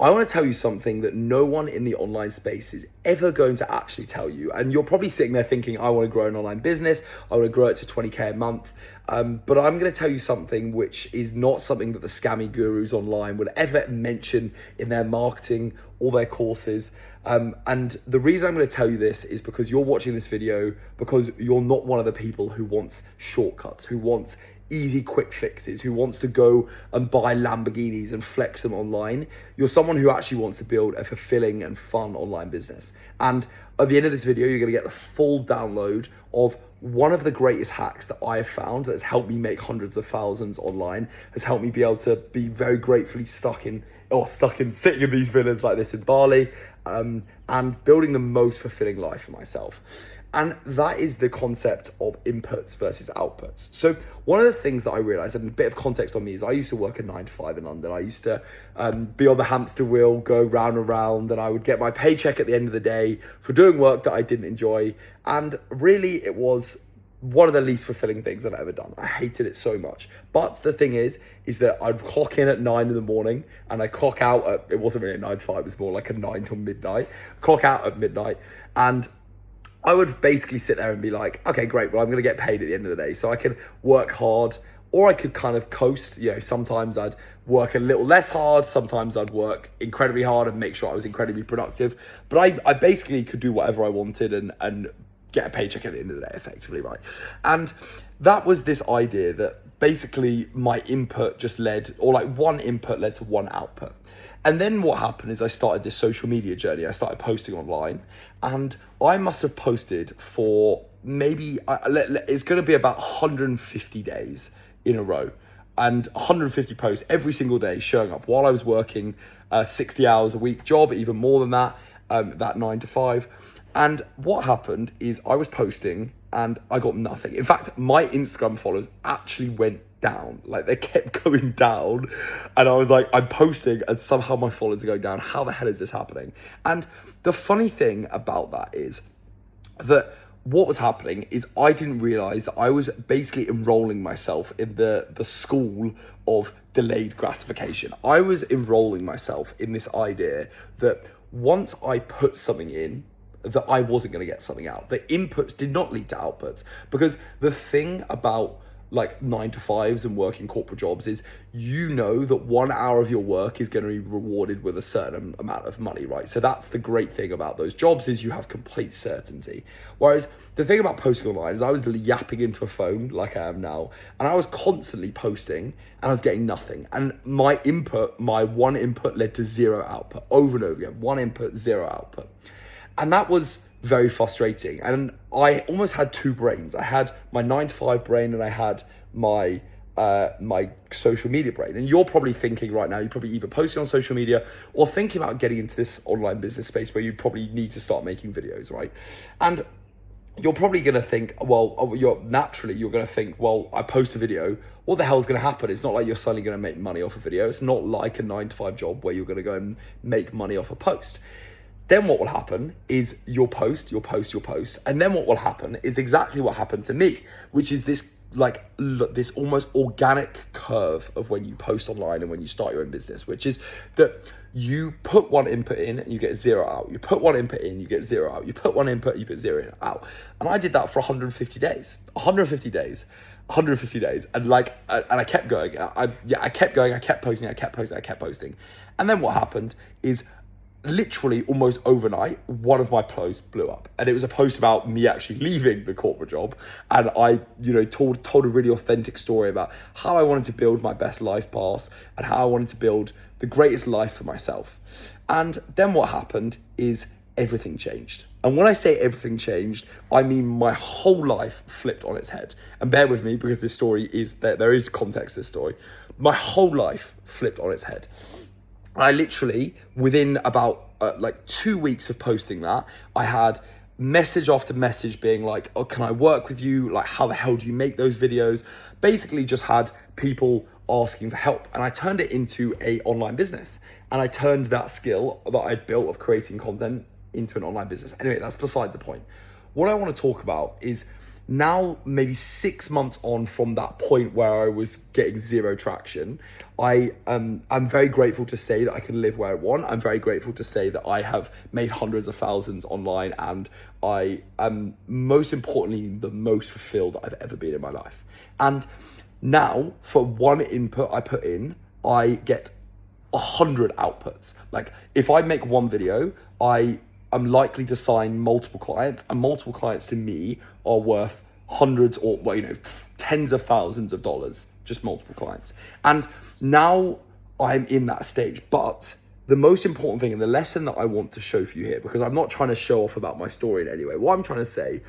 I want to tell you something that no one in the online space is ever going to actually tell you. And you're probably sitting there thinking, I want to grow an online business. I want to grow it to 20K a month. But I'm going to tell you something which is not something that the scammy gurus online would ever mention in their marketing or their courses. And the reason I'm going to tell you this is because you're watching this video because you're not one of the people who wants shortcuts, who wants easy quick fixes, who wants to go and buy Lamborghinis and flex them online. You're someone who actually wants to build a fulfilling and fun online business. And at the end of this video, you're going to get the full download of one of the greatest hacks that I have found that has helped me make hundreds of thousands online, has helped me be able to be very gratefully sitting in these villas like this in Bali, and building the most fulfilling life for myself. And that is the concept of inputs versus outputs. So one of the things that I realized, and a bit of context on me, is I used to work a 9 to 5 in London. I used to be on the hamster wheel, go round and round, and I would get my paycheck at the end of the day for doing work that I didn't enjoy. And really, it was one of the least fulfilling things I've ever done. I hated it so much. But the thing is that I'd clock in at 9 in the morning and I'd clock out at, it wasn't really a 9 to 5, it was more like a 9 till midnight, clock out at midnight. And I would basically sit there and be like, okay, great, well, I'm going to get paid at the end of the day. So I can work hard, or I could kind of coast. You know, sometimes I'd work a little less hard. Sometimes I'd work incredibly hard and make sure I was incredibly productive. But I basically could do whatever I wanted and get a paycheck at the end of the day, effectively, right? And that was this idea that basically my input just led, or like one input led to one output. And then what happened is I started this social media journey. I started posting online, and I must have posted for maybe, it's going to be about 150 days in a row, and 150 posts every single day showing up while I was working 60 hours a week job, even more than that, that 9 to 5. And what happened is I was posting and I got nothing. In fact, my Instagram followers actually went down. Like, they kept going down, and I was like, I'm posting and somehow my followers are going down. How the hell is this happening? And the funny thing about that is that what was happening is I didn't realize that I was basically enrolling myself in the school of delayed gratification. I was enrolling myself in this idea that once I put something in, that I wasn't going to get something out. The inputs did not lead to outputs, because the thing about like 9 to 5s and working corporate jobs is, you know, that 1 hour of your work is going to be rewarded with a certain amount of money, right? So that's the great thing about those jobs, is you have complete certainty. Whereas the thing about posting online is I was yapping into a phone like I am now, and I was constantly posting and I was getting nothing. And my one input led to zero output over and over again. One input, zero output. And that was very frustrating. And I almost had two brains. I had my 9 to 5 brain, and I had my my social media brain. And you're probably thinking right now, you're probably either posting on social media or thinking about getting into this online business space where you probably need to start making videos, right? And you're probably going to think, well, you're going to think, well, I post a video, what the hell's going to happen? It's not like you're suddenly going to make money off a video. It's not like a 9 to 5 job where you're going to go and make money off a post. Then what will happen is you'll post, and then what will happen is exactly what happened to me, which is this this almost organic curve of when you post online and when you start your own business, which is that you put one input in and you get zero out. You put one input in, you get zero out. You put one input, you put zero out. And I did that for 150 days. And I kept going. I kept posting. And then what happened is, literally almost overnight, one of my posts blew up, and it was a post about me actually leaving the corporate job. And I, told a really authentic story about how I wanted to build my best life path and how I wanted to build the greatest life for myself. And then what happened is everything changed. And when I say everything changed, I mean my whole life flipped on its head. And bear with me, because this story is, there is context to this story. My whole life flipped on its head. I literally, within about 2 weeks of posting that, I had message after message being like, oh, can I work with you? Like, how the hell do you make those videos? Basically just had people asking for help. And I turned it into an online business. And I turned that skill that I'd built of creating content into an online business. Anyway, that's beside the point. What I want to talk about is Now, maybe 6 months on from that point where I was getting zero traction, I'm very grateful to say that I can live where I want. I'm very grateful to say that I have made hundreds of thousands online, and I am, most importantly, the most fulfilled I've ever been in my life. And now, for one input I put in, I get 100 outputs. Like, if I make one video, I'm likely to sign multiple clients, and multiple clients to me are worth hundreds or, well, tens of thousands of dollars, just multiple clients. And now I'm in that stage. But the most important thing, and the lesson that I want to show for you here, because I'm not trying to show off about my story in any way, what I'm trying to say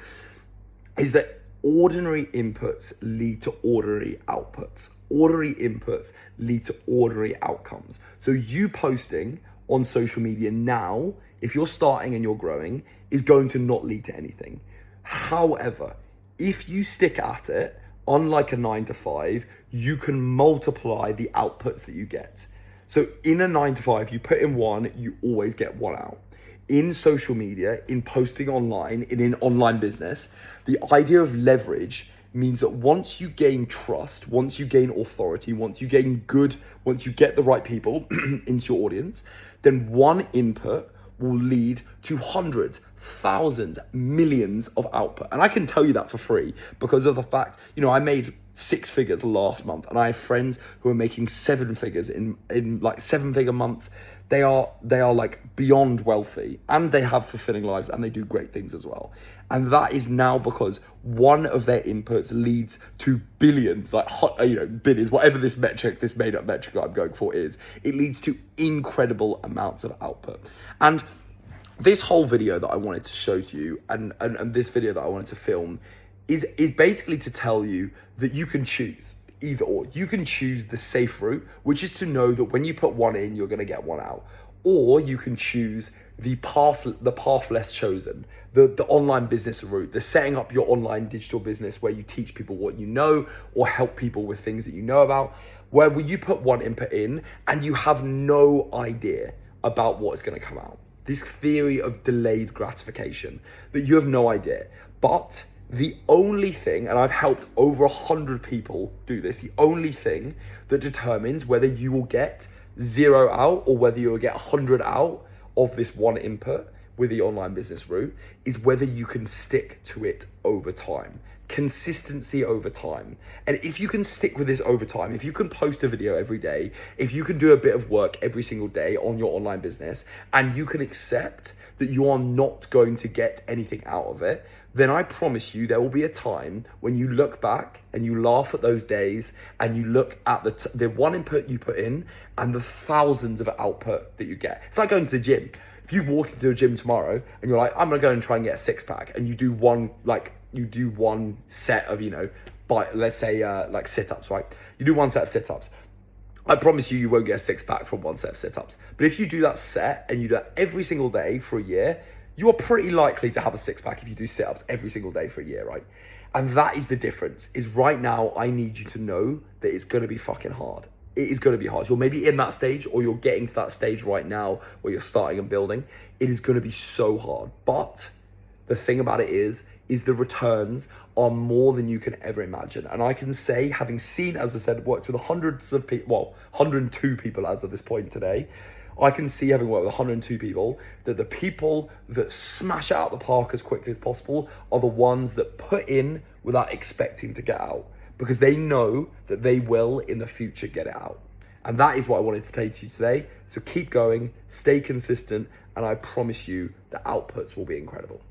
is that ordinary inputs lead to ordinary outputs. Ordinary inputs lead to ordinary outcomes. So you posting on social media now, if you're starting and you're growing, is going to not lead to anything. However, if you stick at it, unlike a 9 to 5, you can multiply the outputs that you get. So in a 9 to 5, you put in one, you always get one out. In social media, in posting online, in online business, the idea of leverage means that once you gain trust, once you gain authority, once you get the right people into your audience, then one input will lead to hundreds, thousands, millions of output. And I can tell you that for free because of the fact, I made 6 figures last month, and I have friends who are making 7 figures in like 7-figure months. They are like beyond wealthy, and they have fulfilling lives, and they do great things as well. And that is now because one of their inputs leads to billions, like, billions, whatever this made up metric that I'm going for is, it leads to incredible amounts of output. And this whole video that I wanted to show to you, and this video that I wanted to film is basically to tell you that you can choose either or. You can choose the safe route, which is to know that when you put one in, you're going to get one out. Or you can choose the path less chosen, the online business route, the setting up your online digital business where you teach people what you know or help people with things that you know about, where you put one input in and you have no idea about what's going to come out. This theory of delayed gratification, that you have no idea. But the only thing, and I've helped over 100 people do this, the only thing that determines whether you will get 0 out or whether you will get 100 out of this one input with the online business route is whether you can stick to it over time. Consistency over time. And if you can stick with this over time, if you can post a video every day, if you can do a bit of work every single day on your online business, and you can accept that you are not going to get anything out of it, then I promise you there will be a time when you look back and you laugh at those days and you look at the one input you put in and the thousands of output that you get. It's like going to the gym. If you walk into a gym tomorrow and you're like, I'm gonna go and try and get a 6-pack, and you do one set of, let's say like sit-ups, right? You do one set of sit-ups. I promise you won't get a 6-pack from one set of sit-ups. But if you do that set and you do that every single day for a year, you are pretty likely to have a 6-pack if you do sit-ups every single day for a year, right? And that is the difference, is right now I need you to know that it's gonna be fucking hard. It is gonna be hard. You're maybe in that stage, or you're getting to that stage right now where you're starting and building. It is gonna be so hard. But the thing about it is the returns are more than you can ever imagine. And I can say, having seen, as I said, worked with hundreds of people, 102 people as of this point today, I can see, having worked with 102 people, that the people that smash out the park as quickly as possible are the ones that put in without expecting to get out, because they know that they will in the future get it out. And that is what I wanted to say to you today. So keep going, stay consistent, and I promise you the outputs will be incredible.